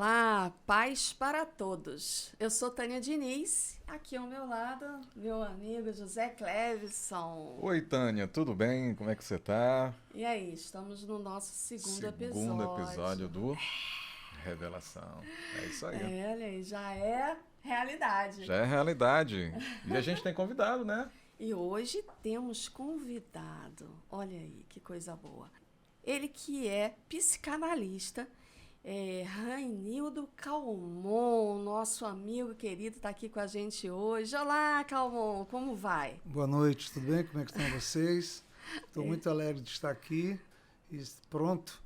Olá, paz para todos. Eu sou Tânia Diniz, aqui ao meu lado, meu amigo José Cleveson. Oi, Tânia, tudo bem? Como é que você tá? E aí, estamos no nosso segundo Segundo episódio episódio. do Revelação. É isso aí. Olha aí, já é realidade. Já é realidade. E a gente tem convidado, né? E hoje temos convidado, olha aí que coisa boa. Ele que é psicanalista, Rainildo Calmon, nosso amigo querido, está aqui com a gente hoje. Olá, Calmon, como vai? Boa noite, tudo bem? Como é que estão vocês? Estou muito alegre de estar aqui e pronto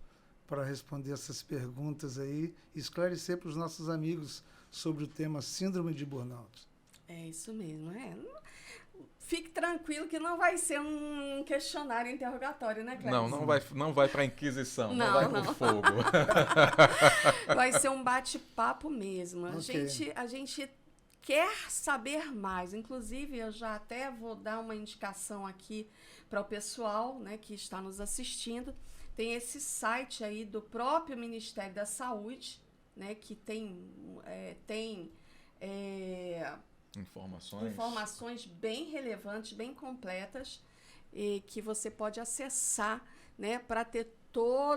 para responder essas perguntas aí e esclarecer para os nossos amigos sobre o tema Síndrome de Burnout. É isso mesmo, é. Fique tranquilo que não vai ser um questionário interrogatório, né, Não, Cleber? não vai para Inquisição, não vai Não, pro não. fogo. Vai ser um bate-papo mesmo. A Ok. gente quer saber mais. Inclusive, eu já até vou dar uma indicação aqui para o pessoal, né, que está nos assistindo. Tem esse site aí do próprio Ministério da Saúde, né, que tem Informações. informações bem relevantes, bem completas, e que você pode acessar, né, para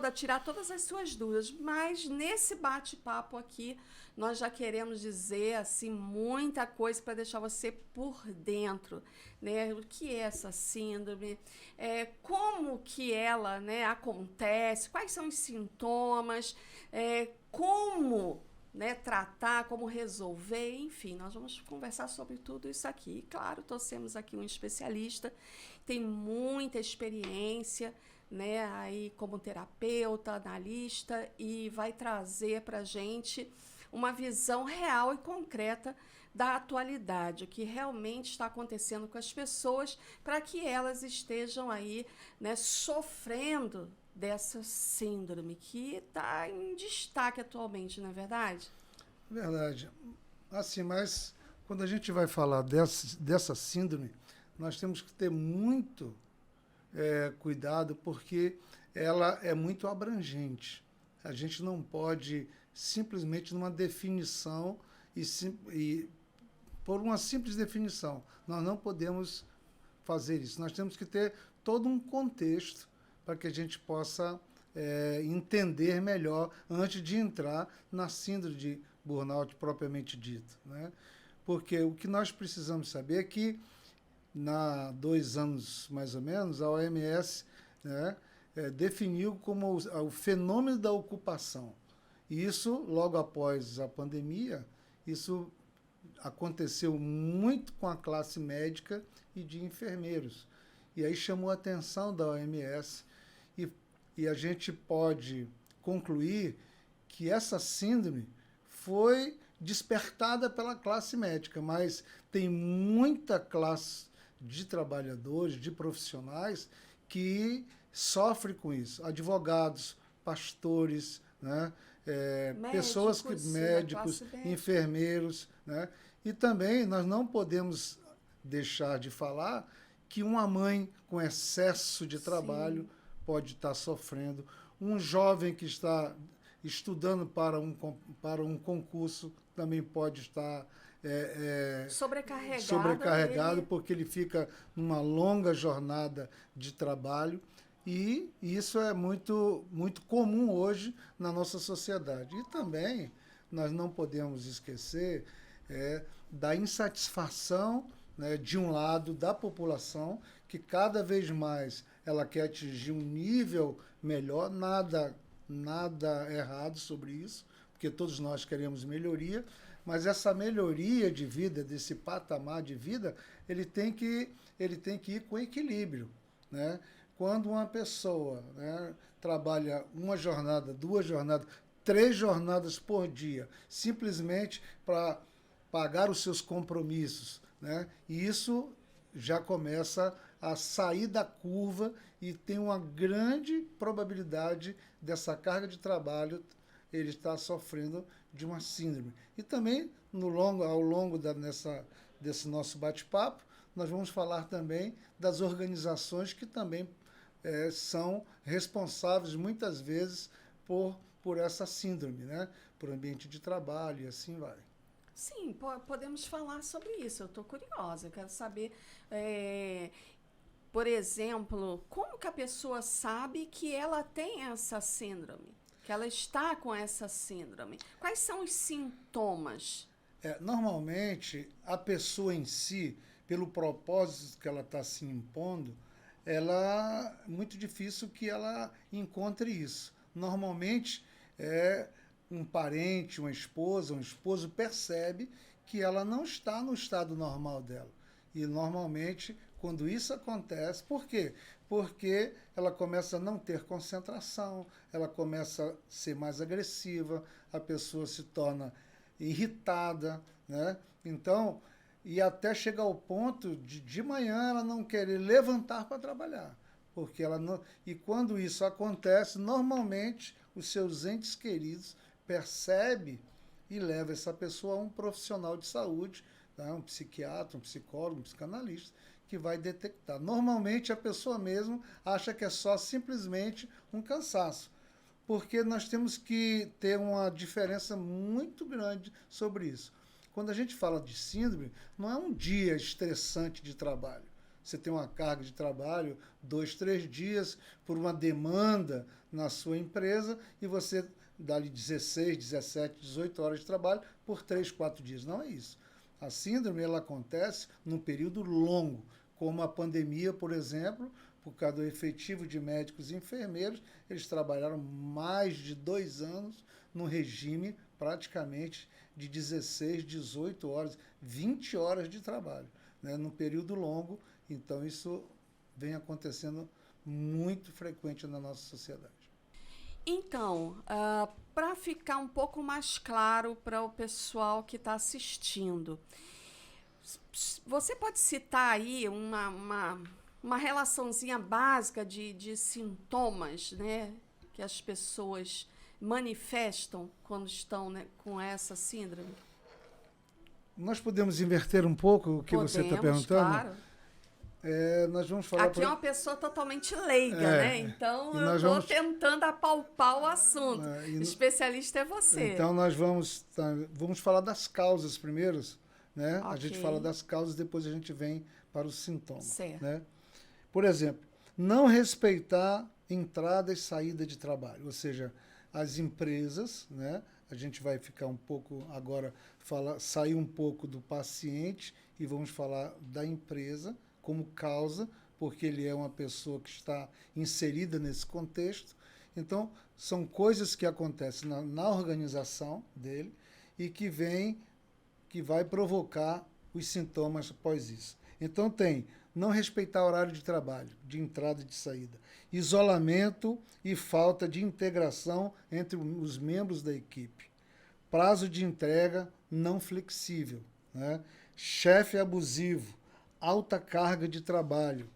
tirar todas as suas dúvidas. Mas nesse bate-papo aqui, nós já queremos dizer assim muita coisa para deixar você por dentro, né? O que é essa síndrome? Como que ela, né, acontece? Quais são os sintomas? Como, né, tratar, como resolver, enfim, nós vamos conversar sobre tudo isso aqui. E, claro, trouxemos aqui um especialista, tem muita experiência, né, aí como terapeuta, analista, e vai trazer para a gente uma visão real e concreta da atualidade, o que realmente está acontecendo com as pessoas, para que elas estejam aí, né, sofrendo dessa síndrome que está em destaque atualmente, não é verdade? Verdade. Assim, mas quando a gente vai falar dessa síndrome, nós temos que ter muito cuidado porque ela é muito abrangente. A gente não pode simplesmente numa definição e por uma simples definição, nós não podemos fazer isso. Nós temos que ter todo um contexto para que a gente possa entender melhor antes de entrar na síndrome de burnout propriamente dito, né? Porque o que nós precisamos saber é que, 2 anos mais ou menos, a OMS, né, definiu como o fenômeno da ocupação. E isso, logo após a pandemia, isso aconteceu muito com a classe médica e de enfermeiros. E aí chamou a atenção da OMS e a gente pode concluir que essa síndrome foi despertada pela classe médica, mas tem muita classe de trabalhadores, de profissionais que sofre com isso. Advogados, pastores, né? Pessoas que Médicos, da médicos, classe B. enfermeiros, né? E também nós não podemos deixar de falar que uma mãe com excesso de trabalho Sim. pode estar sofrendo, um jovem que está estudando para um concurso também pode estar sobrecarregado Ele, porque ele fica numa longa jornada de trabalho e isso é muito, muito comum hoje na nossa sociedade. E também nós não podemos esquecer da insatisfação, né, de um lado da população, que cada vez mais ela quer atingir um nível melhor, nada errado sobre isso, porque todos nós queremos melhoria, mas essa melhoria de vida, desse patamar de vida, ele tem que ir com equilíbrio, né? Quando uma pessoa, né, trabalha uma jornada, 2 jornadas, 3 jornadas por dia, simplesmente para pagar os seus compromissos, né? E isso já começa a sair da curva e tem uma grande probabilidade dessa carga de trabalho ele estar sofrendo de uma síndrome. E também, ao longo desse nosso bate-papo, nós vamos falar também das organizações que também são responsáveis, muitas vezes, por por essa síndrome, né? Por ambiente de trabalho e assim vai. Sim, podemos falar sobre isso. Eu estou curiosa, eu quero saber, por exemplo, como que a pessoa sabe que ela tem essa síndrome, que ela está com essa síndrome? Quais são os sintomas? Normalmente, a pessoa em si, pelo propósito que ela está se impondo, é muito difícil que ela encontre isso. Normalmente, um parente, uma esposa, um esposo percebe que ela não está no estado normal dela. E, normalmente, quando isso acontece, por quê? Porque ela começa a não ter concentração, ela começa a ser mais agressiva, a pessoa se torna irritada, né? Então, e até chegar ao ponto de manhã ela não querer levantar para trabalhar, porque ela não. E quando isso acontece, normalmente os seus entes queridos percebem e levam essa pessoa a um profissional de saúde, tá? Um psiquiatra, um psicólogo, um psicanalista, que vai detectar. Normalmente a pessoa mesmo acha que é só simplesmente um cansaço, porque nós temos que ter uma diferença muito grande sobre isso. Quando a gente fala de síndrome, não é um dia estressante de trabalho. Você tem uma carga de trabalho, 2, 3 dias, por uma demanda na sua empresa, e você dá-lhe 16, 17, 18 horas de trabalho por 3, 4 dias. Não é isso. A síndrome ela acontece num período longo, como a pandemia, por exemplo, por causa do efetivo de médicos e enfermeiros, eles trabalharam mais de 2 anos no regime praticamente de 16, 18 horas, 20 horas de trabalho, né, num período longo. Então, isso vem acontecendo muito frequente na nossa sociedade. Então, para ficar um pouco mais claro para o pessoal que está assistindo, você pode citar aí uma relaçãozinha básica de sintomas, né, que as pessoas manifestam quando estão, né, com essa síndrome? Nós podemos inverter um pouco o que você está perguntando? Claro. Nós vamos falar. Aqui é uma pessoa totalmente leiga, né? Então eu estou tentando apalpar o assunto. O especialista é você. Então nós vamos falar das causas primeiro, né? Okay. A gente fala das causas, depois a gente vem para os sintomas. Certo. Né? Por exemplo, não respeitar entrada e saída de trabalho, ou seja, as empresas, né? A gente vai ficar um pouco agora, sair um pouco do paciente e vamos falar da empresa como causa, porque ele é uma pessoa que está inserida nesse contexto. Então, são coisas que acontecem na organização dele e que vai provocar os sintomas após isso. Então, tem não respeitar horário de trabalho, de entrada e de saída, isolamento e falta de integração entre os membros da equipe, prazo de entrega não flexível, né? Chefe abusivo, alta carga de trabalho,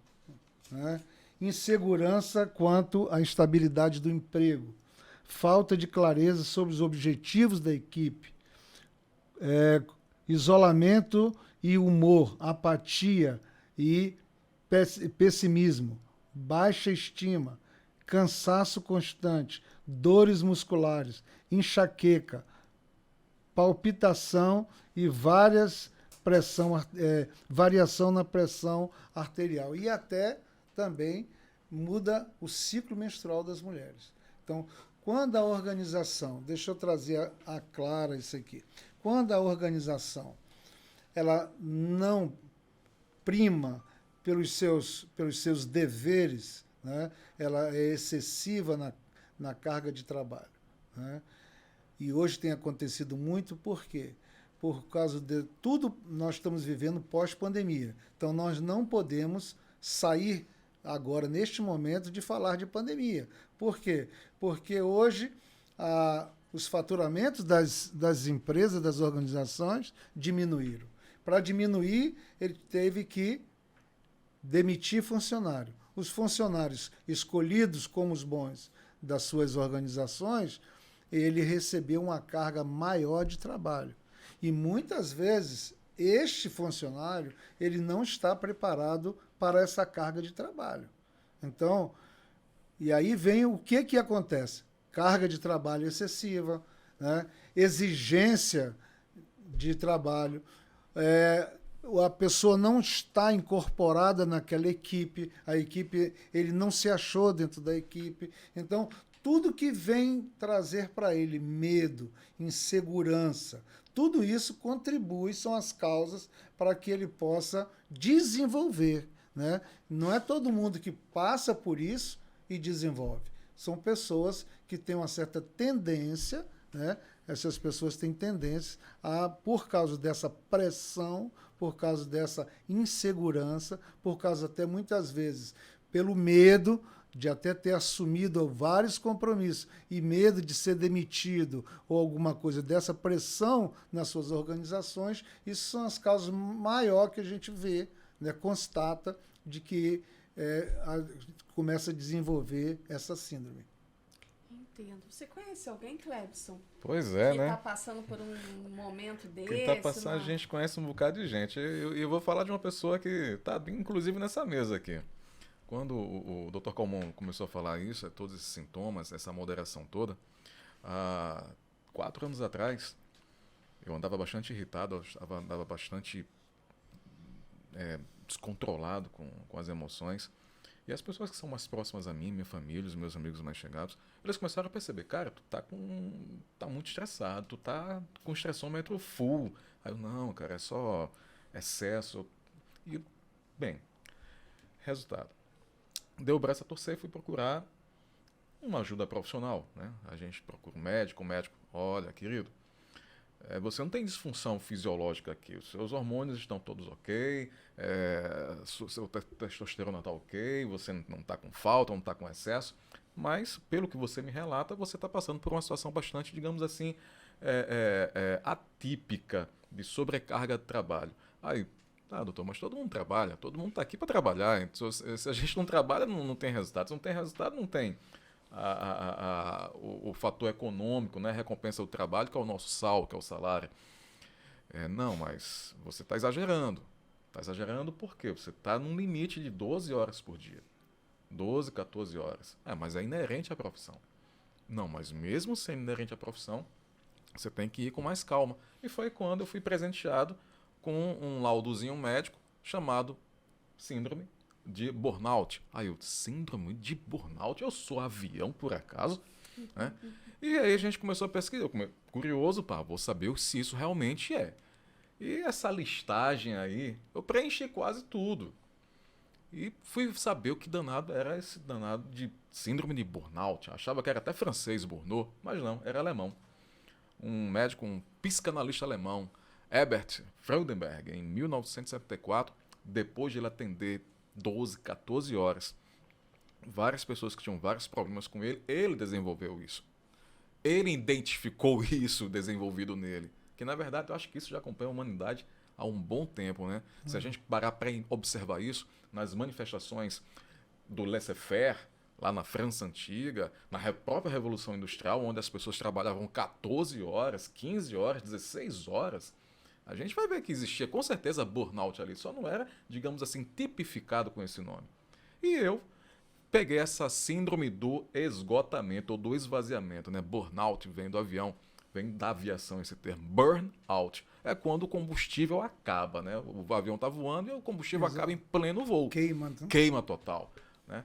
né? Insegurança quanto à estabilidade do emprego, falta de clareza sobre os objetivos da equipe, isolamento e humor, apatia e pessimismo, baixa estima, cansaço constante, dores musculares, enxaqueca, palpitação e variação na pressão arterial. E até também muda o ciclo menstrual das mulheres. Então, quando a organização, deixa eu trazer a clara isso aqui, quando a organização ela não prima pelos seus deveres, né, ela é excessiva na carga de trabalho, né? E hoje tem acontecido muito, por quê? Por causa de tudo nós estamos vivendo pós-pandemia. Então, nós não podemos sair agora, neste momento, de falar de pandemia. Por quê? Porque hoje os faturamentos das empresas, das organizações, diminuíram. Para diminuir, ele teve que demitir funcionário. Os funcionários escolhidos como os bons das suas organizações, ele recebeu uma carga maior de trabalho. E muitas vezes, este funcionário ele não está preparado para essa carga de trabalho. Então, e aí vem o que acontece? carga de trabalho excessiva, né? Exigência de trabalho. A pessoa não está incorporada naquela equipe, a equipe, ele não se achou dentro da equipe. Então, tudo que vem trazer para ele medo, insegurança, tudo isso contribui, são as causas para que ele possa desenvolver, né? Não é todo mundo que passa por isso e desenvolve. São pessoas que têm uma certa tendência, né? Essas pessoas têm tendência a, por causa dessa pressão, por causa dessa insegurança, por causa até muitas vezes pelo medo de até ter assumido vários compromissos e medo de ser demitido ou alguma coisa dessa pressão nas suas organizações, isso são as causas maiores que a gente vê, né, constata de que começa a desenvolver essa síndrome. Entendo. Você conhece alguém, Clebson? Pois é, que né? está passando por um momento desse? Quem tá passando, a gente conhece um bocado de gente. Eu vou falar de uma pessoa que está, inclusive, nessa mesa aqui. Quando o Dr. Calmon começou a falar isso, todos esses sintomas, essa moderação toda, há 4 anos atrás, eu andava bastante irritado, andava bastante descontrolado com as emoções. E as pessoas que são mais próximas a mim, minha família, os meus amigos mais chegados, eles começaram a perceber, cara, tu tá muito estressado, tu tá com o estressômetro full. Aí eu, não, cara, é só excesso. E, bem, resultado. Deu o braço a torcer e fui procurar uma ajuda profissional, né? A gente procura um médico, olha, querido, você não tem disfunção fisiológica aqui, os seus hormônios estão todos ok, seu testosterona está ok, você não está com falta, não está com excesso, mas pelo que você me relata, você está passando por uma situação bastante, digamos assim, atípica de sobrecarga de trabalho. Aí, tá, doutor, mas todo mundo trabalha, todo mundo está aqui para trabalhar, então, se a gente não trabalha, não tem resultado, se não tem resultado, não tem o fator econômico, né, a recompensa do trabalho, que é o nosso sal, que é o salário. Não, mas você está exagerando. Está exagerando por quê? Você está num limite de 12 horas por dia. 12, 14 horas. Mas é inerente à profissão. Não, mas mesmo sendo inerente à profissão, você tem que ir com mais calma. E foi quando eu fui presenteado com um laudozinho médico chamado síndrome de burnout. Síndrome de burnout? Eu sou avião, por acaso? Né? E aí a gente começou a pesquisar. Curioso, vou saber se isso realmente é. E essa listagem aí, eu preenchi quase tudo. E fui saber o que danado era esse danado de síndrome de burnout. Achava que era até francês, Burnout, mas não, era alemão. Um médico, um psicanalista alemão, Herbert Freudenberg, em 1974, depois de ele atender 12, 14 horas, várias pessoas que tinham vários problemas com ele, ele desenvolveu isso. Ele identificou isso desenvolvido nele. Que, na verdade, eu acho que isso já acompanha a humanidade há um bom tempo, né? Se a gente parar para observar isso nas manifestações do laissez-faire, lá na França Antiga, na própria Revolução Industrial, onde as pessoas trabalhavam 14 horas, 15 horas, 16 horas, a gente vai ver que existia com certeza burnout ali, só não era, digamos assim, tipificado com esse nome. E eu peguei essa síndrome do esgotamento ou do esvaziamento, né? Burnout vem do avião, vem da aviação esse termo. Burnout é quando o combustível acaba, né? O avião está voando e o combustível acaba em pleno voo. Queima total, né?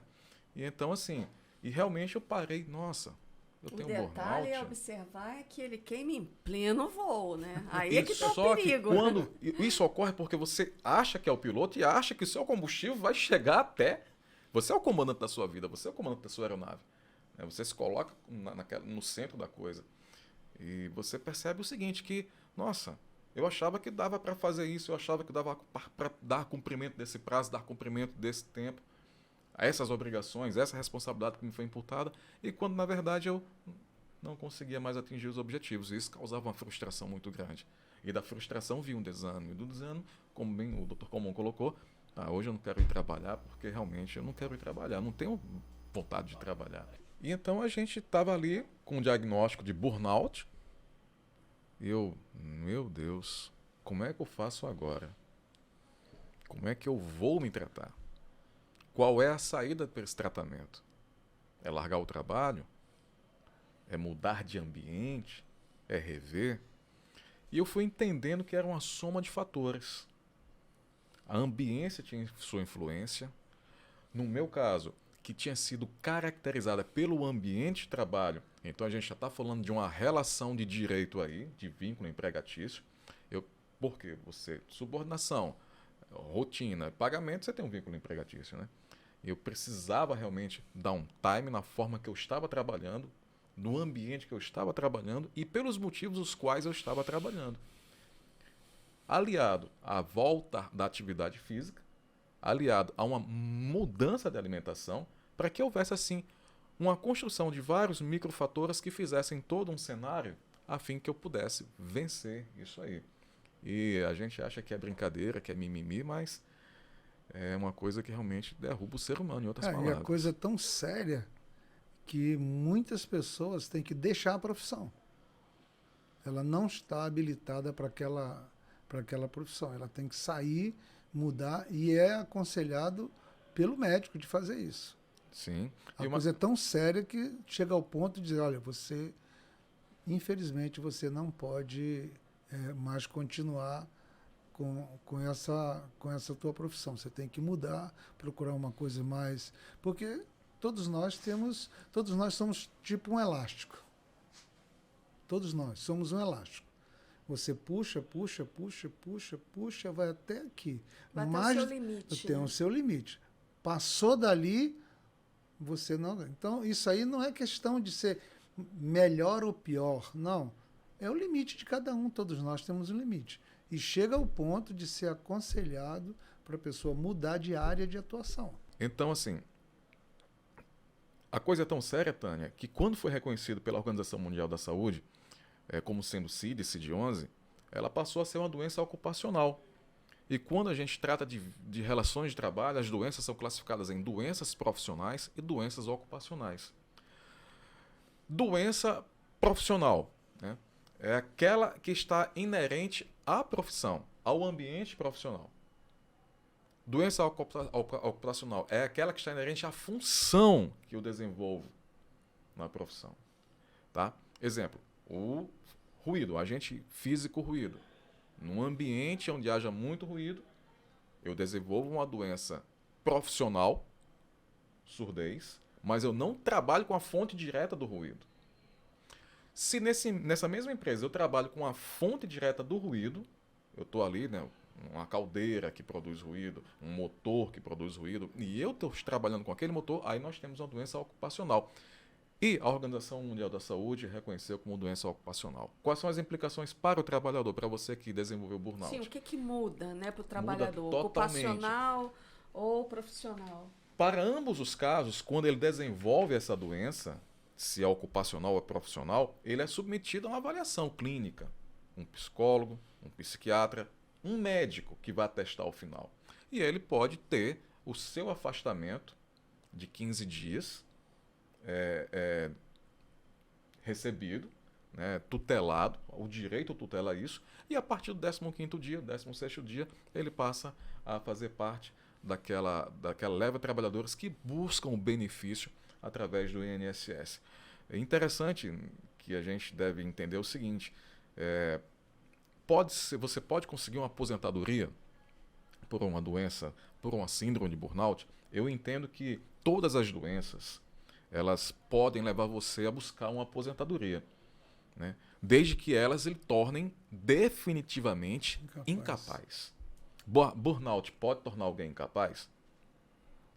E então, assim, e realmente eu parei, nossa, eu tenho burnout. O detalhe a observar é que ele queima em pleno voo, né? Aí é que está o perigo. Que quando isso ocorre porque você acha que é o piloto e acha que o seu combustível vai chegar até... Você é o comandante da sua vida, você é o comandante da sua aeronave. Você se coloca no centro da coisa. E você percebe o seguinte, que, nossa, eu achava que dava para fazer isso, eu achava que dava para dar cumprimento desse prazo, dar cumprimento desse tempo, a essas obrigações, essa responsabilidade que me foi imputada, e quando, na verdade, eu não conseguia mais atingir os objetivos. E isso causava uma frustração muito grande. E da frustração vinha um desânimo. E do desânimo, como bem o Dr. Calmon colocou, hoje eu não quero ir trabalhar, porque realmente eu não quero ir trabalhar, não tenho vontade de trabalhar. E então a gente estava ali com um diagnóstico de burnout. E eu, meu Deus, como é que eu faço agora? Como é que eu vou me tratar? Qual é a saída para esse tratamento? É largar o trabalho? é mudar de ambiente, é rever. E eu fui entendendo que era uma soma de fatores. A ambiência tinha sua influência. No meu caso, que tinha sido caracterizada pelo ambiente de trabalho, então a gente já está falando de uma relação de direito aí, de vínculo empregatício. Porque você, subordinação, rotina, pagamento, você tem um vínculo empregatício, né? Eu precisava realmente dar um time na forma que eu estava trabalhando, no ambiente que eu estava trabalhando e pelos motivos os quais eu estava trabalhando. Aliado à volta da atividade física, aliado a uma mudança de alimentação, para que houvesse, assim, uma construção de vários microfatores que fizessem todo um cenário a fim que eu pudesse vencer isso aí. E a gente acha que é brincadeira, que é mimimi, mas é uma coisa que realmente derruba o ser humano, em outras palavras. E a coisa é tão séria que muitas pessoas têm que deixar a profissão. Ela não está habilitada para aquela profissão. Ela tem que sair, mudar, e é aconselhado pelo médico de fazer isso. Sim. A coisa é tão séria que chega ao ponto de dizer, olha, infelizmente, você não pode mais continuar com essa tua profissão. Você tem que mudar, procurar uma coisa mais... Porque todos nós somos tipo um elástico. Todos nós somos um elástico. Você puxa, vai até aqui. Vai até o seu limite. Tem o seu limite. Passou dali, você não... Então, isso aí não é questão de ser melhor ou pior, não. É o limite de cada um, todos nós temos um limite. E chega ao ponto de ser aconselhado para a pessoa mudar de área de atuação. Então, assim, a coisa é tão séria, Tânia, que quando foi reconhecido pela Organização Mundial da Saúde, como sendo CID, CID-11, ela passou a ser uma doença ocupacional. E quando a gente trata de relações de trabalho, as doenças são classificadas em doenças profissionais e doenças ocupacionais. Doença profissional, né? É aquela que está inerente à profissão, ao ambiente profissional. Doença ocupacional é aquela que está inerente à função que eu desenvolvo na profissão. Tá? Exemplo, o ruído, o agente físico ruído. Num ambiente onde haja muito ruído, eu desenvolvo uma doença profissional, surdez, mas eu não trabalho com a fonte direta do ruído. Se nessa mesma empresa eu trabalho com a fonte direta do ruído, eu estou ali, né, uma caldeira que produz ruído, um motor que produz ruído, e eu estou trabalhando com aquele motor, aí nós temos uma doença ocupacional. E a Organização Mundial da Saúde reconheceu como doença ocupacional. Quais são as implicações para o trabalhador, para você que desenvolveu o burnout? Sim, o que muda, né, para o trabalhador? Muda totalmente. Ocupacional ou profissional? Para ambos os casos, quando ele desenvolve essa doença, se é ocupacional ou profissional, ele é submetido a uma avaliação clínica. Um psicólogo, um psiquiatra, um médico que vai atestar ao final. E ele pode ter o seu afastamento de 15 dias recebido, né, tutelado, o direito tutela isso, e a partir do 15º dia, 16º dia, ele passa a fazer parte daquela leva de trabalhadores que buscam o benefício através do INSS. É interessante que a gente deve entender o seguinte, você pode conseguir uma aposentadoria por uma doença, por uma síndrome de burnout. Eu entendo que todas as doenças, elas podem levar você a buscar uma aposentadoria, né? Desde que elas lhe tornem definitivamente incapaz. Burnout pode tornar alguém incapaz?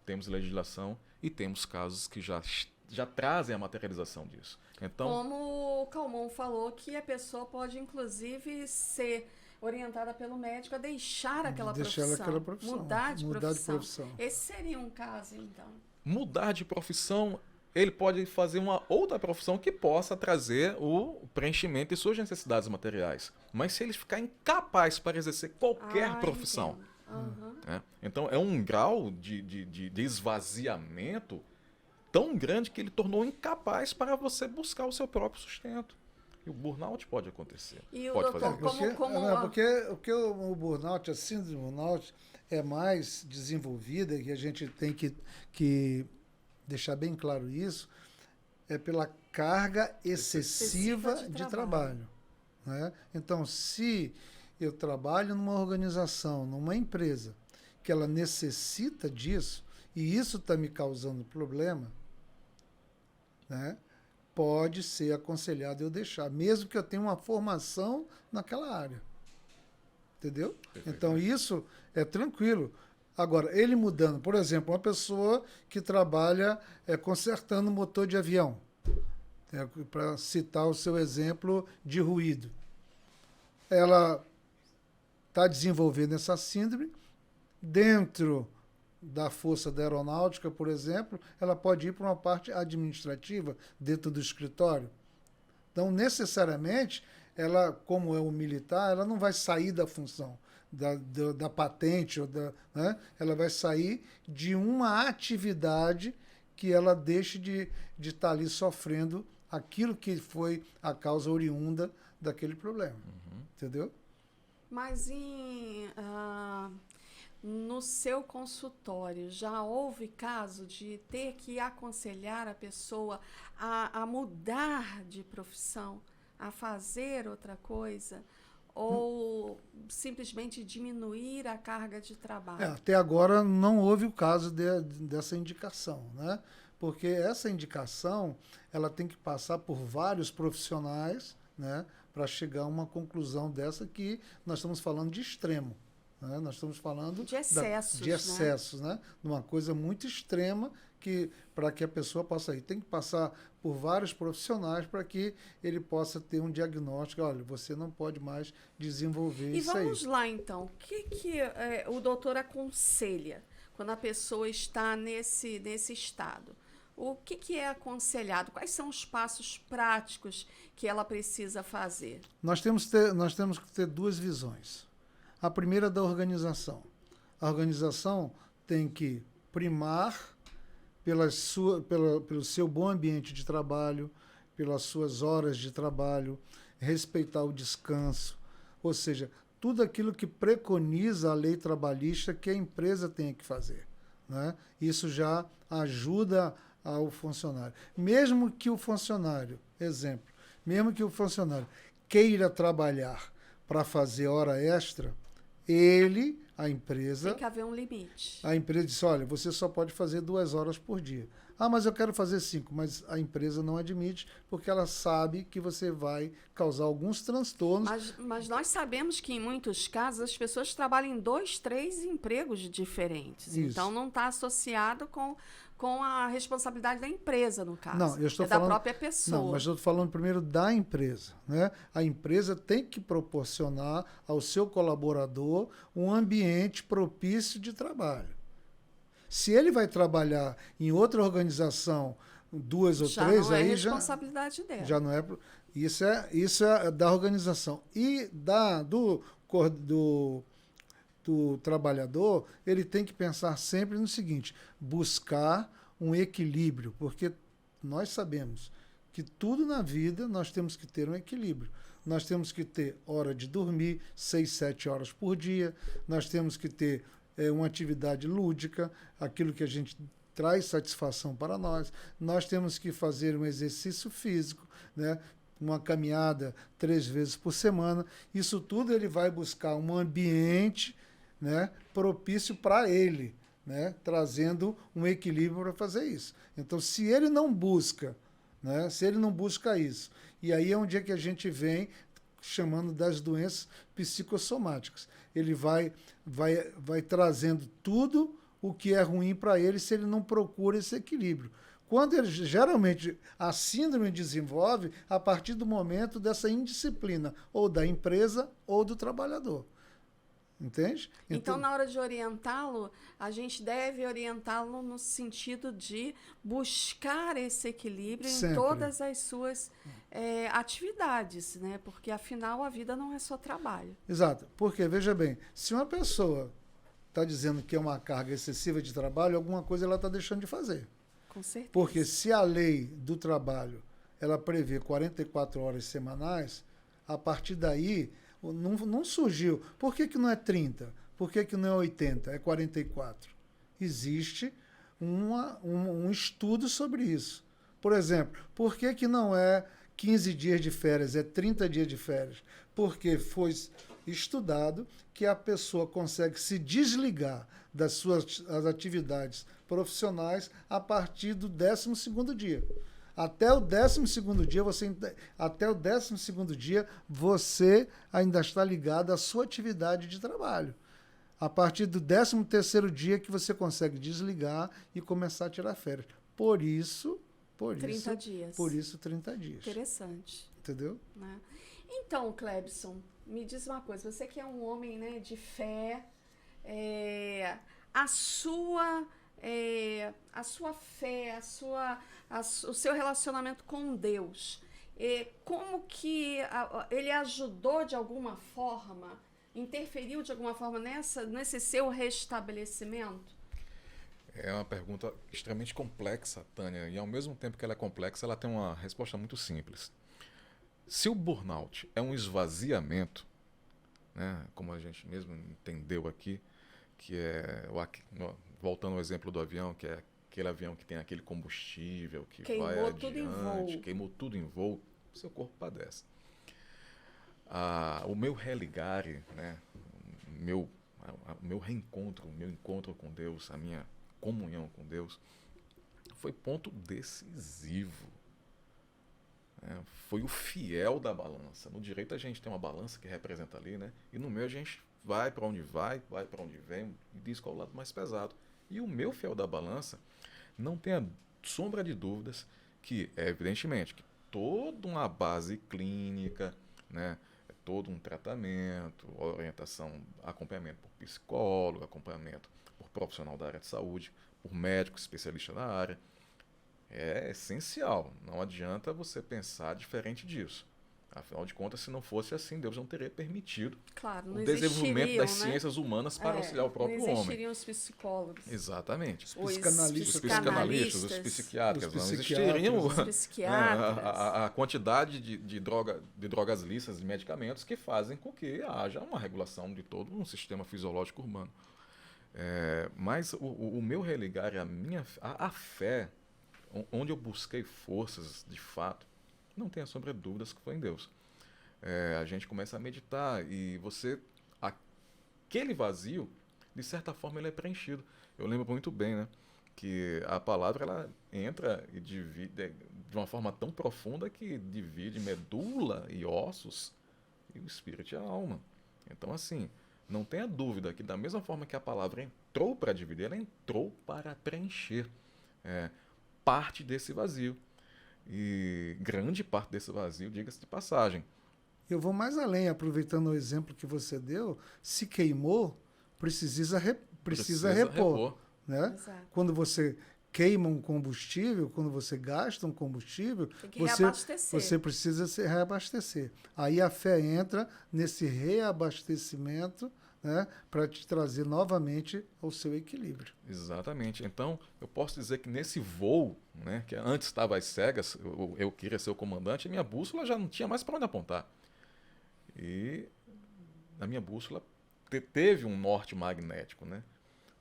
Temos legislação e temos casos que já trazem a materialização disso. Então, como o Calmon falou, que a pessoa pode, inclusive, ser orientada pelo médico a deixar aquela profissão, mudar de profissão. Esse seria um caso, então. Mudar de profissão, ele pode fazer uma outra profissão que possa trazer o preenchimento de suas necessidades materiais. Mas se ele ficar incapaz para exercer qualquer profissão, então é um grau de esvaziamento tão grande que ele tornou incapaz para você buscar o seu próprio sustento. E o burnout pode acontecer. E o pode doutor, fazer porque o burnout, a síndrome do burnout, é mais desenvolvida, e a gente tem que deixar bem claro isso, é pela carga excessiva Excessiva de de trabalho. Né? Então, se eu trabalho numa organização, numa empresa, que ela necessita disso, e isso está me causando problema, né? Pode ser aconselhado eu deixar, mesmo que eu tenha uma formação naquela área. Entendeu? Então, isso é tranquilo. Agora, ele mudando, por exemplo, uma pessoa que trabalha consertando motor de avião, para citar o seu exemplo de ruído. Ela está desenvolvendo essa síndrome dentro da força da aeronáutica, por exemplo, ela pode ir para uma parte administrativa dentro do escritório. Então, necessariamente, ela, como é um militar, ela não vai sair da função da patente, né? Ela vai sair de uma atividade que ela deixe de estar ali sofrendo aquilo que foi a causa oriunda daquele problema. Entendeu? Mas no seu consultório, já houve caso de ter que aconselhar a pessoa a mudar de profissão, a fazer outra coisa, ou simplesmente diminuir a carga de trabalho? Até agora não houve o caso dessa indicação, né? Porque essa indicação ela tem que passar por vários profissionais, né, para chegar a uma conclusão dessa, que nós estamos falando de extremo. Né? Nós estamos falando de excessos, de excessos, né? Uma coisa muito extrema que, para que a pessoa possa ir. Tem que passar por vários profissionais para que ele possa ter um diagnóstico. Olha, você não pode mais desenvolver isso aí. E vamos lá, então. O que o doutor aconselha quando a pessoa está nesse estado? O que é aconselhado? Quais são os passos práticos que ela precisa fazer? Nós temos que ter duas visões. A primeira é da organização. A organização tem que primar pelo seu bom ambiente de trabalho, pelas suas horas de trabalho, respeitar o descanso, ou seja, tudo aquilo que preconiza a lei trabalhista que a empresa tem que fazer. Né? Isso já ajuda ao funcionário. Mesmo que o funcionário queira trabalhar para fazer hora extra, a empresa... Tem que haver um limite. A empresa diz, olha, você só pode fazer 2 horas por dia. Ah, mas eu quero fazer 5, mas a empresa não admite, porque ela sabe que você vai causar alguns transtornos. Mas nós sabemos que, em muitos casos, as pessoas trabalham em 2, 3 empregos diferentes. Isso. Então, não está associado com a responsabilidade da empresa, no caso. Não, eu estou falando, da própria pessoa. Não, mas eu estou falando primeiro da empresa. Né? A empresa tem que proporcionar ao seu colaborador um ambiente propício de trabalho. Se ele vai trabalhar em outra organização, 2 ou 3, não é aí responsabilidade dela. Já não é. Isso é da organização. E do trabalhador, ele tem que pensar sempre no seguinte: buscar um equilíbrio, porque nós sabemos que tudo na vida nós temos que ter um equilíbrio. Nós temos que ter hora de dormir, 6, 7 horas por dia, nós temos que ter uma atividade lúdica, aquilo que a gente traz satisfação para nós. Nós temos que fazer um exercício físico, né? Uma caminhada 3 vezes por semana. Isso tudo ele vai buscar um ambiente, né, propício para ele, né, trazendo um equilíbrio para fazer isso. Então, se ele não busca, né, isso, e aí é onde é que a gente vem chamando das doenças psicossomáticas. Ele vai trazendo tudo o que é ruim para ele se ele não procura esse equilíbrio. Quando ele, geralmente, a síndrome desenvolve a partir do momento dessa indisciplina, ou da empresa ou do trabalhador. Entende? Então, na hora de orientá-lo, a gente deve orientá-lo no sentido de buscar esse equilíbrio sempre, em todas as suas atividades, né? Porque, afinal, a vida não é só trabalho. Exato. Porque, veja bem, se uma pessoa está dizendo que é uma carga excessiva de trabalho, alguma coisa ela está deixando de fazer. Com certeza. Porque se a lei do trabalho ela prevê 44 horas semanais, a partir daí não surgiu. Por que não é 30? Por que não é 80? É 44? Existe um estudo sobre isso. Por exemplo, por que que não é 15 dias de férias, é 30 dias de férias? Porque foi estudado que a pessoa consegue se desligar das suas as atividades profissionais a partir do 12º dia. Até o 12º dia, você ainda está ligado à sua atividade de trabalho. A partir do 13º dia que você consegue desligar e começar a tirar férias. Por isso 30 dias. Por isso 30 dias. Interessante. Entendeu? Né? Então, Clebson, me diz uma coisa. Você que é um homem, né, de fé, a sua fé, o seu relacionamento com Deus, como que ele ajudou de alguma forma, interferiu de alguma forma nesse seu restabelecimento? É uma pergunta extremamente complexa, Tânia, e ao mesmo tempo que ela é complexa, ela tem uma resposta muito simples. Se o burnout é um esvaziamento, né, como a gente mesmo entendeu aqui, que voltando ao exemplo do avião, que é aquele avião que tem aquele combustível que vai adiante, tudo em voo. queimou tudo em voo, seu corpo padece. O meu religare, né, o meu reencontro, o meu encontro com Deus, a minha comunhão com Deus, foi ponto decisivo. Foi o fiel da balança. No direito a gente tem uma balança que representa ali, né? E no meu a gente vai para onde vai para onde vem e diz qual é o lado mais pesado. E o meu fiel da balança, não tenha sombra de dúvidas que, evidentemente, que toda uma base clínica, né? Todo um tratamento, orientação, acompanhamento por psicólogo, acompanhamento por profissional da área de saúde, por médico especialista na área, é essencial. Não adianta você pensar diferente disso. Afinal de contas, se não fosse assim, Deus não teria permitido o desenvolvimento das ciências humanas para auxiliar o próprio homem. Não existiriam os psicólogos. Exatamente. Os psicanalistas. Os psicanalistas, os psiquiatras. Não existiriam os psiquiatras. A quantidade de drogas lícitas, de medicamentos que fazem com que haja uma regulação de todo um sistema fisiológico humano. Mas o meu religar, a fé, onde eu busquei forças de fato, não tenha sombra de dúvidas que foi em Deus. A gente começa a meditar e aquele vazio, de certa forma, ele é preenchido. Eu lembro muito bem, né, que a palavra ela entra e divide de uma forma tão profunda que divide medula e ossos e o espírito e a alma. Então, assim, não tenha dúvida que da mesma forma que a palavra entrou para dividir, ela entrou para preencher parte desse vazio. E grande parte desse vazio, diga-se de passagem. Eu vou mais além, aproveitando o exemplo que você deu, se queimou, precisa repor. Né? Quando você queima um combustível, quando você gasta um combustível, você precisa se reabastecer. Aí a fé entra nesse reabastecimento, né, para te trazer novamente ao seu equilíbrio. Exatamente. Então, eu posso dizer que nesse voo, né, que antes estava às cegas, eu queria ser o comandante, a minha bússola já não tinha mais para onde apontar. E a minha bússola teve um norte magnético, né?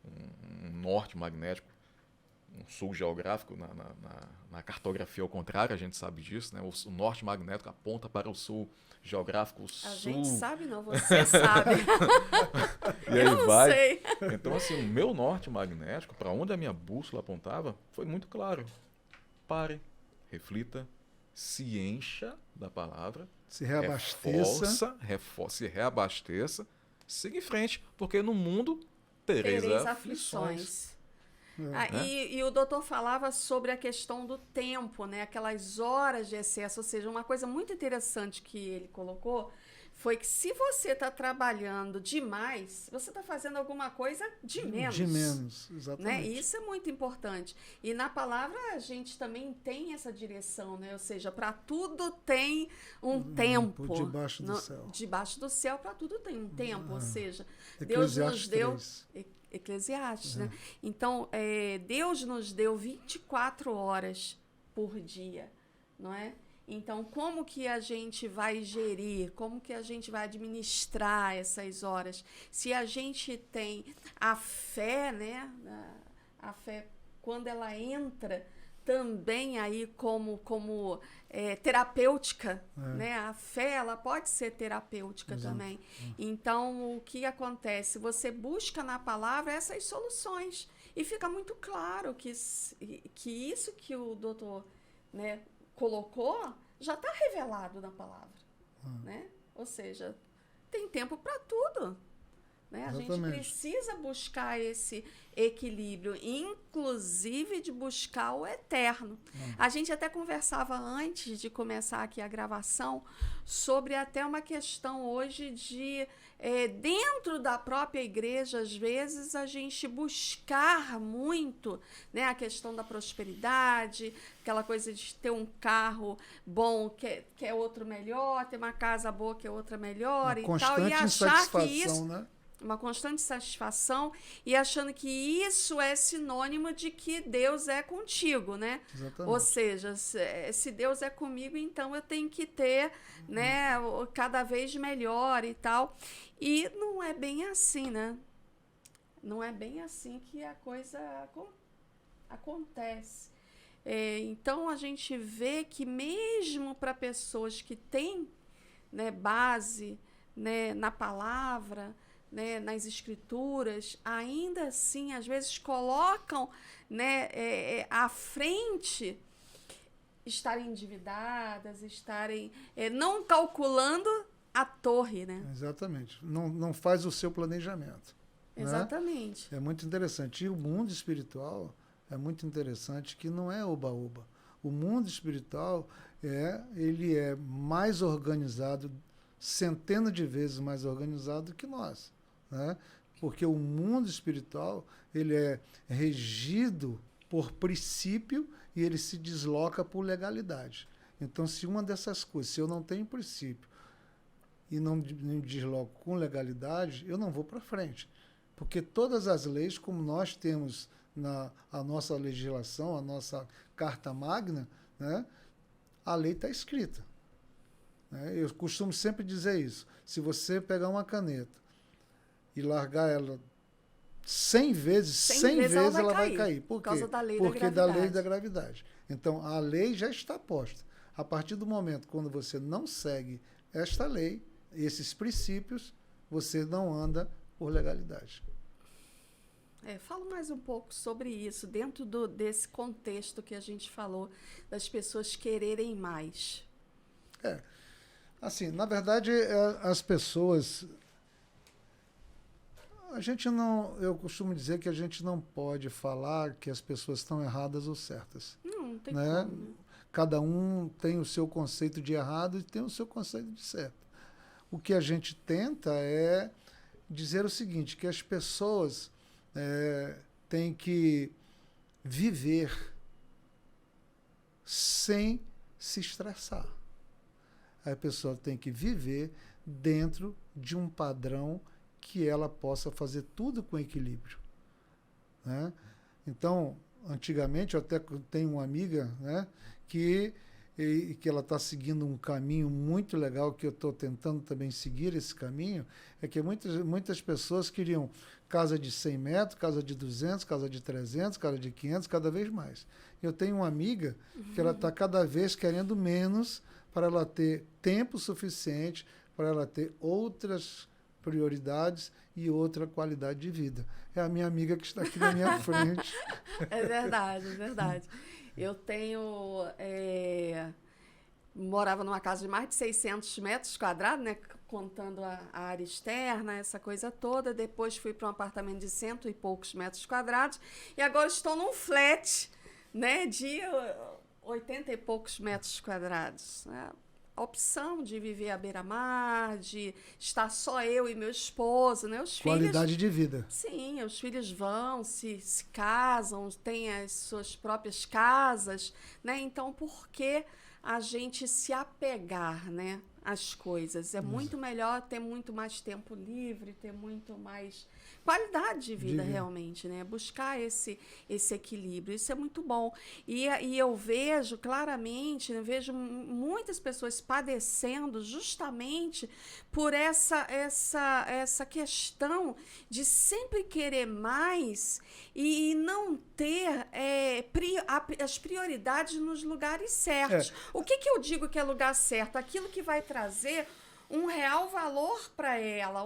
Um norte magnético, um sul geográfico, na cartografia ao contrário, a gente sabe disso, né? O norte magnético aponta para o sul geográfico, o sul... A gente sabe não, você sabe. E aí eu não sei. Então, assim, o meu norte magnético, para onde a minha bússola apontava, foi muito claro. Pare, reflita, se encha da palavra, se reabasteça, se reabasteça, siga em frente, porque no mundo tereis aflições. E o doutor falava sobre a questão do tempo, né? Aquelas horas de excesso, ou seja, uma coisa muito interessante que ele colocou foi que se você está trabalhando demais, você está fazendo alguma coisa de menos. De menos, exatamente. Né? Isso é muito importante. E na palavra a gente também tem essa direção, né? Ou seja, para tudo tem um tempo. Debaixo do céu. Debaixo do céu, para tudo tem um tempo. Ou seja, Deus nos deu... Eclesiastes, né? Então, Deus nos deu 24 horas por dia, não é? Então, como que a gente vai gerir, como que a gente vai administrar essas horas? Se a gente tem a fé, né? A fé, quando ela entra, também aí como terapêutica, né? A fé, ela pode ser terapêutica também. Então, o que acontece? Você busca na palavra essas soluções e fica muito claro que isso que o doutor, né, colocou já está revelado na palavra, né? Ou seja, tem tempo para tudo. Né? A gente precisa buscar esse equilíbrio, inclusive de buscar o eterno. A gente até conversava antes de começar aqui a gravação sobre até uma questão hoje de, dentro da própria igreja, às vezes, a gente buscar muito, né, a questão da prosperidade, aquela coisa de ter um carro bom que é outro melhor, ter uma casa boa que é outra melhor e tal, e achar que isso... Né? Uma constante satisfação e achando que isso é sinônimo de que Deus é contigo, né? Exatamente. Ou seja, se Deus é comigo, então eu tenho que ter, né, cada vez melhor e tal. E não é bem assim, né? Não é bem assim que a coisa acontece. Então, a gente vê que mesmo para pessoas que têm, né, base, né, na palavra... Né, nas escrituras, ainda assim, às vezes colocam, né, à frente estarem endividadas, estarem não calculando a torre. Né? Exatamente. Não faz o seu planejamento. Exatamente. Né? É muito interessante. E o mundo espiritual é muito interessante, que não é oba-oba. O mundo espiritual ele é mais organizado, centenas de vezes mais organizado que nós. Né? Porque o mundo espiritual ele é regido por princípio e ele se desloca por legalidade. Então, se uma dessas coisas, se eu não tenho princípio e não me desloco com legalidade, eu não vou para frente. Porque todas as leis, como nós temos a nossa legislação, a nossa carta magna, né? A lei está escrita. Né? Eu costumo sempre dizer isso. Se você pegar uma caneta e largar ela 100 vezes, ela vai cair. Por quê? Porque da lei da gravidade. Então, a lei já está posta. A partir do momento quando você não segue esta lei, esses princípios, você não anda por legalidade. Fala mais um pouco sobre isso, dentro desse contexto que a gente falou, das pessoas quererem mais. Assim, na verdade, as pessoas... eu costumo dizer que a gente não pode falar que as pessoas estão erradas ou certas. Não tem né? como. Cada um tem o seu conceito de errado e tem o seu conceito de certo. O que a gente tenta é dizer o seguinte, que as pessoas têm que viver sem se estressar. A pessoa tem que viver dentro de um padrão que ela possa fazer tudo com equilíbrio. Né? Então, antigamente, eu até tenho uma amiga, né, que ela está seguindo um caminho muito legal, que eu estou tentando também seguir esse caminho, é que muitas pessoas queriam casa de 100 metros, casa de 200, casa de 300, casa de 500, cada vez mais. Eu tenho uma amiga que ela está cada vez querendo menos para ela ter tempo suficiente, para ela ter outras prioridades e outra qualidade de vida. É a minha amiga que está aqui na minha frente. É verdade, é verdade. Eu tenho... morava numa casa de mais de 600 metros quadrados, né, contando a área externa, essa coisa toda. Depois fui para um apartamento de 100 e poucos metros quadrados. E agora estou num flat, né, de 80 e poucos metros quadrados. Né? A opção de viver à beira-mar, de estar só eu e meu esposo, né? Os qualidade filhos, de vida. Sim, os filhos vão, se casam, têm as suas próprias casas, né? Então, por que a gente se apegar, né, às coisas? É muito melhor ter muito mais tempo livre, ter muito mais qualidade de vida, De vida. realmente, né? Buscar esse equilíbrio, isso é muito bom. E eu vejo claramente, eu vejo muitas pessoas padecendo justamente por essa questão de sempre querer mais e não ter as prioridades nos lugares certos. O que eu digo que é lugar certo? Aquilo que vai trazer um real valor para ela,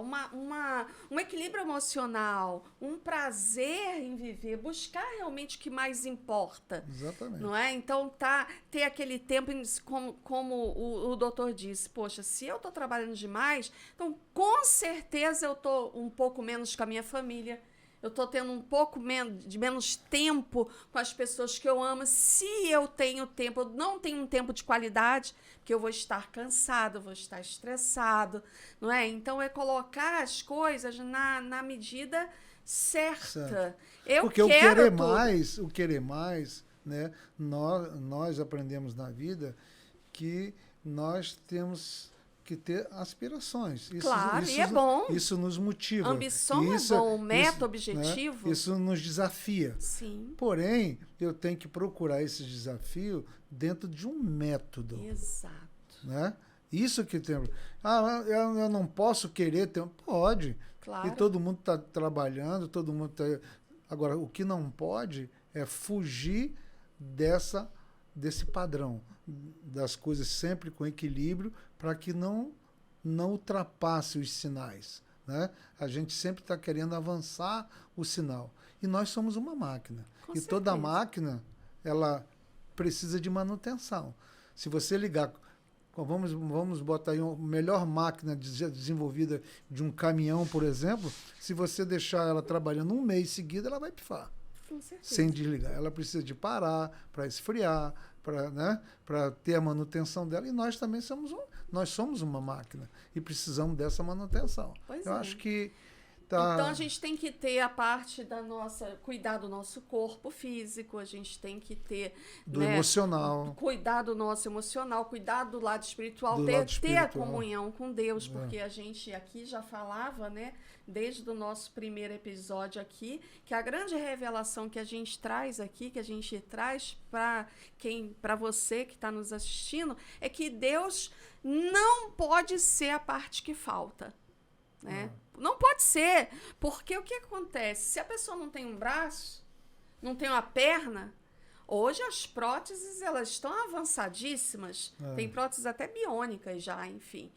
um equilíbrio emocional, um prazer em viver, buscar realmente o que mais importa. Exatamente. Não é? Então, ter aquele tempo, como o doutor disse, poxa, se eu estou trabalhando demais, então com certeza eu estou um pouco menos com a minha família, eu estou tendo um pouco menos tempo com as pessoas que eu amo. Se eu tenho tempo, eu não tenho um tempo de qualidade, porque eu vou estar cansado, eu vou estar estressado, não é? Então, é colocar as coisas na medida certa. Certo. Eu Porque quero o querer mais, né? Nós aprendemos na vida que nós temos que ter aspirações. Claro, e é bom. Isso nos motiva. Ambição é bom, meta, objetivo. Né? Isso nos desafia. Sim. Porém, eu tenho que procurar esse desafio dentro de um método. Exato. Né? Isso que tem. Eu não posso querer ter. Pode. Claro. E todo mundo está trabalhando, todo mundo está. Agora, o que não pode é fugir desse padrão, das coisas sempre com equilíbrio, para que não ultrapasse os sinais. Né? A gente sempre está querendo avançar o sinal. E nós somos uma máquina. Com e certeza. toda máquina, ela precisa de manutenção. Se você ligar, vamos botar aí a melhor máquina desenvolvida de um caminhão, por exemplo, se você deixar ela trabalhando um mês seguido, ela vai pifar. Com certeza. Sem desligar. Ela precisa de parar para esfriar, para ter a manutenção dela. E nós também somos uma máquina e precisamos dessa manutenção. Pois Eu é. acho que Então a gente tem que ter a parte cuidar do nosso corpo físico, a gente tem que ter do emocional, cuidar do nosso emocional, cuidar do lado espiritual, ter a comunhão com Deus, porque a gente aqui já falava, né, desde o nosso primeiro episódio aqui, que a grande revelação que a gente traz aqui, que a gente traz para você que está nos assistindo, é que Deus não pode ser a parte que falta, né? Não pode ser, porque o que acontece? Se a pessoa não tem um braço, não tem uma perna, hoje as próteses elas estão avançadíssimas, tem próteses até biônicas já, enfim.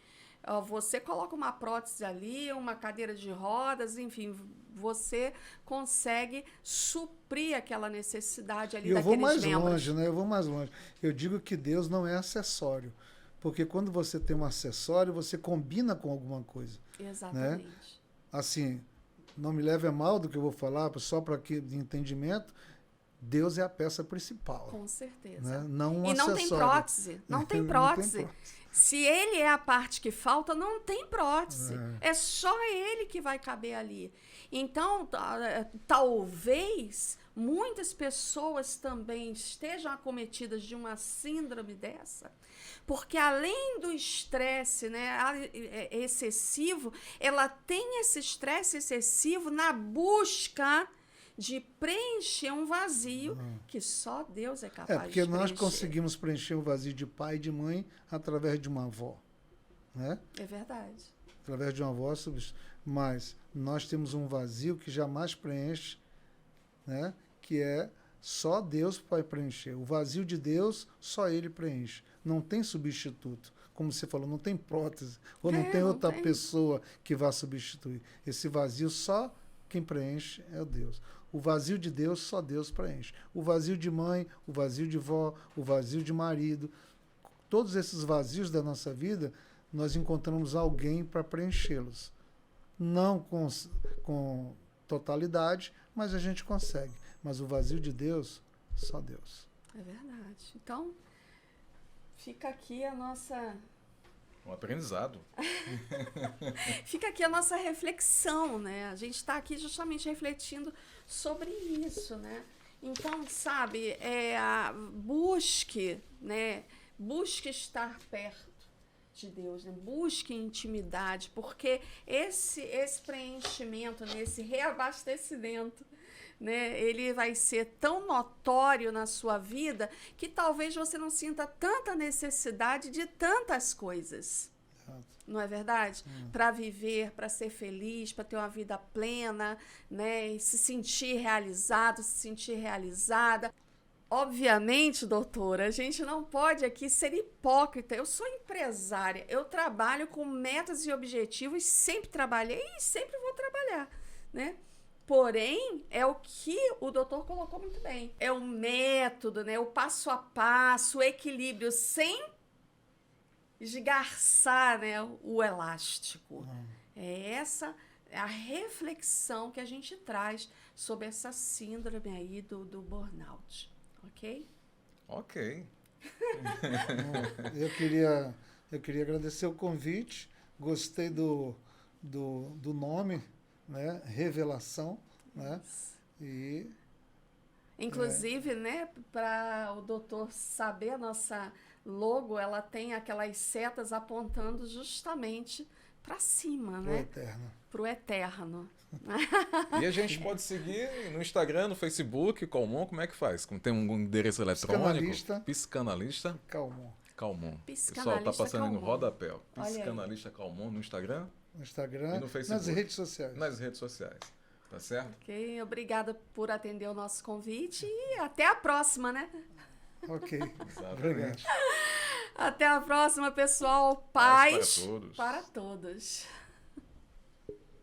Você coloca uma prótese ali, uma cadeira de rodas, enfim, você consegue suprir aquela necessidade ali daqueles membros. Eu vou mais longe, né? Eu vou mais longe. Eu digo que Deus não é acessório. Porque quando você tem um acessório, você combina com alguma coisa. Exatamente. Né? Assim, não me leve a mal do que eu vou falar, só para que de entendimento, Deus é a peça principal. Com certeza. Né? Não um e não acessório. tem prótese. Não tem prótese. Se ele é a parte que falta, não tem prótese. É só ele que vai caber ali. Então, talvez muitas pessoas também estejam acometidas de uma síndrome dessa, porque além do estresse, né, excessivo, ela tem esse estresse excessivo na busca de preencher um vazio que só Deus é capaz de preencher. Porque nós conseguimos preencher o vazio de pai e de mãe através de uma avó. Né? É verdade. Através de uma avó, mas nós temos um vazio que jamais preenche, né? Que é só Deus vai preencher. O vazio de Deus, só Ele preenche. Não tem substituto. Como você falou, não tem prótese, ou não tem outra pessoa que vá substituir. Esse vazio, só quem preenche é o Deus. O vazio de Deus, só Deus preenche. O vazio de mãe, o vazio de vó, o vazio de marido. Todos esses vazios da nossa vida, nós encontramos alguém para preenchê-los. Não com totalidade, mas a gente consegue. Mas o vazio de Deus, só Deus. É verdade. Então, fica aqui a nossa... Um aprendizado. Fica aqui a nossa reflexão, né? A gente está aqui justamente refletindo sobre isso, né? Então, sabe, busque, né? Busque estar perto de Deus, né? Busque intimidade, porque esse preenchimento, né? Esse reabastecimento, né? Ele vai ser tão notório na sua vida que talvez você não sinta tanta necessidade de tantas coisas. Não é verdade? Para viver, para ser feliz, para ter uma vida plena, né? E se sentir realizado, se sentir realizada. Obviamente, doutora, a gente não pode aqui ser hipócrita. Eu sou empresária, eu trabalho com metas e objetivos, sempre trabalhei e sempre vou trabalhar, né? Porém, é o que o doutor colocou muito bem. É o método, né? O passo a passo, o equilíbrio, sem esgarçar, né, o elástico. É essa a reflexão que a gente traz sobre essa síndrome aí do burnout. Ok? Ok. Eu queria agradecer o convite, gostei do nome, né? Revelação, né? E inclusive, né, para o doutor saber, a nossa logo, ela tem aquelas setas apontando justamente para cima, né? eterno. Para o eterno. E a gente pode seguir no Instagram, no Facebook, Calmon, como é que faz? Tem um endereço eletrônico? Psicanalista. Calmon. O pessoal tá passando aí no rodapé. Psicanalista Calmon no Instagram. No Instagram E no Facebook. nas redes sociais. Nas redes sociais. Tá certo? Ok, obrigada por atender o nosso convite e até a próxima, né? Ok, Exatamente. obrigado. Até a próxima, pessoal. Paz para todos. para todos.